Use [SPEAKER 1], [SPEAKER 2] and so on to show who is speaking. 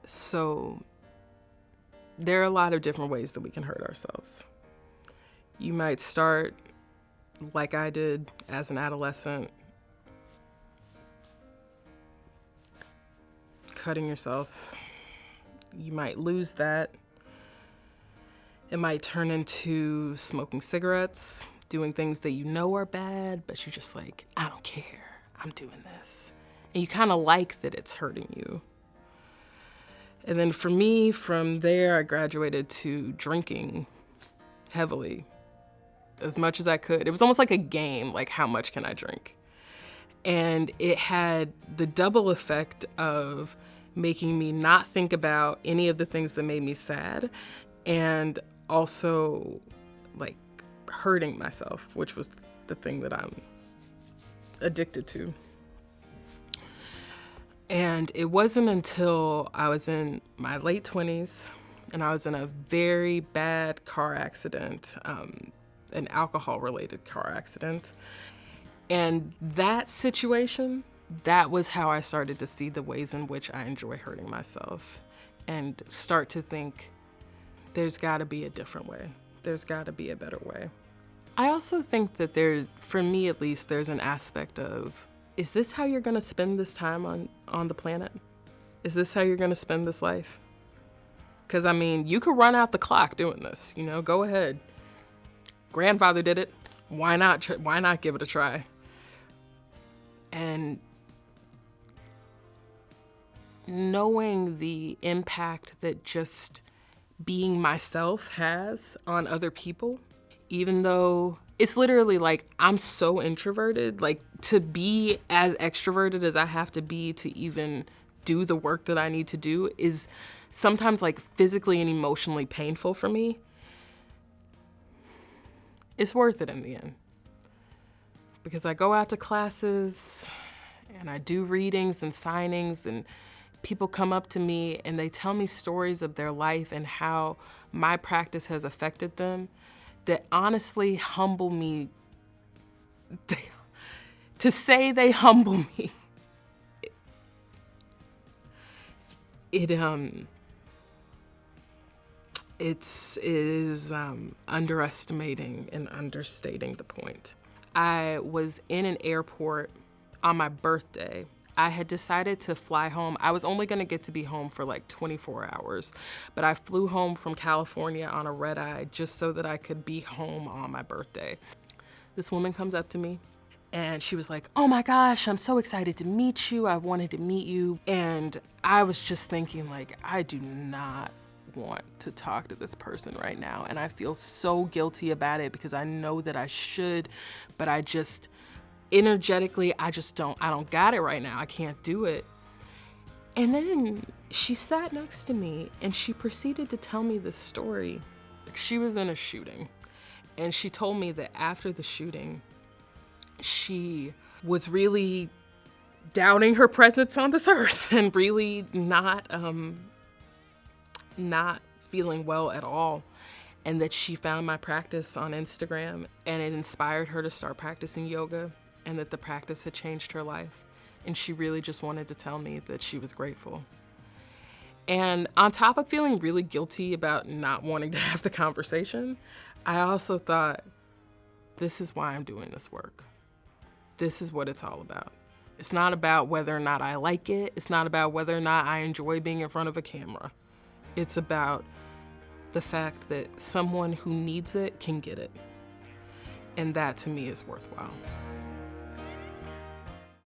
[SPEAKER 1] So there are a lot of different ways that we can hurt ourselves. You might start like I did as an adolescent, cutting yourself. You might lose that. It might turn into smoking cigarettes, doing things that you know are bad, but you're just like, I don't care, I'm doing this. And you kind of like that it's hurting you. And then for me, from there, I graduated to drinking heavily, as much as I could. It was almost like a game, like how much can I drink? And it had the double effect of making me not think about any of the things that made me sad, and also like hurting myself, which was the thing that I'm addicted to. And it wasn't until I was in my late 20s and I was in a very bad car accident, an alcohol-related car accident. And that situation, that was how I started to see the ways in which I enjoy hurting myself and start to think, there's gotta be a different way. There's gotta be a better way. I also think that for me at least, there's an aspect of, is this how you're gonna spend this time on the planet? Is this how you're gonna spend this life? Because I mean, you could run out the clock doing this, go ahead. Grandfather did it, why not give it a try? And knowing the impact that just being myself has on other people, even though it's literally like I'm so introverted, like to be as extroverted as I have to be to even do the work that I need to do is sometimes like physically and emotionally painful for me. It's worth it in the end. Because I go out to classes and I do readings and signings, and people come up to me and they tell me stories of their life and how my practice has affected them that honestly humble me. To say they humble me, it is underestimating and understating the point. I was in an airport on my birthday. I had decided to fly home. I was only gonna get to be home for like 24 hours, but I flew home from California on a red eye just so that I could be home on my birthday. This woman comes up to me and she was like, oh my gosh, I'm so excited to meet you. I've wanted to meet you. And I was just thinking like, I do not want to talk to this person right now. And I feel so guilty about it because I know that I should, but I just, energetically, I don't got it right now. I can't do it. And then she sat next to me and she proceeded to tell me this story. She was in a shooting and she told me that after the shooting, she was really doubting her presence on this earth and really not feeling well at all. And that she found my practice on Instagram and it inspired her to start practicing yoga, and that the practice had changed her life. And she really just wanted to tell me that she was grateful. And on top of feeling really guilty about not wanting to have the conversation, I also thought, this is why I'm doing this work. This is what it's all about. It's not about whether or not I like it. It's not about whether or not I enjoy being in front of a camera. It's about the fact that someone who needs it can get it. And that to me is worthwhile.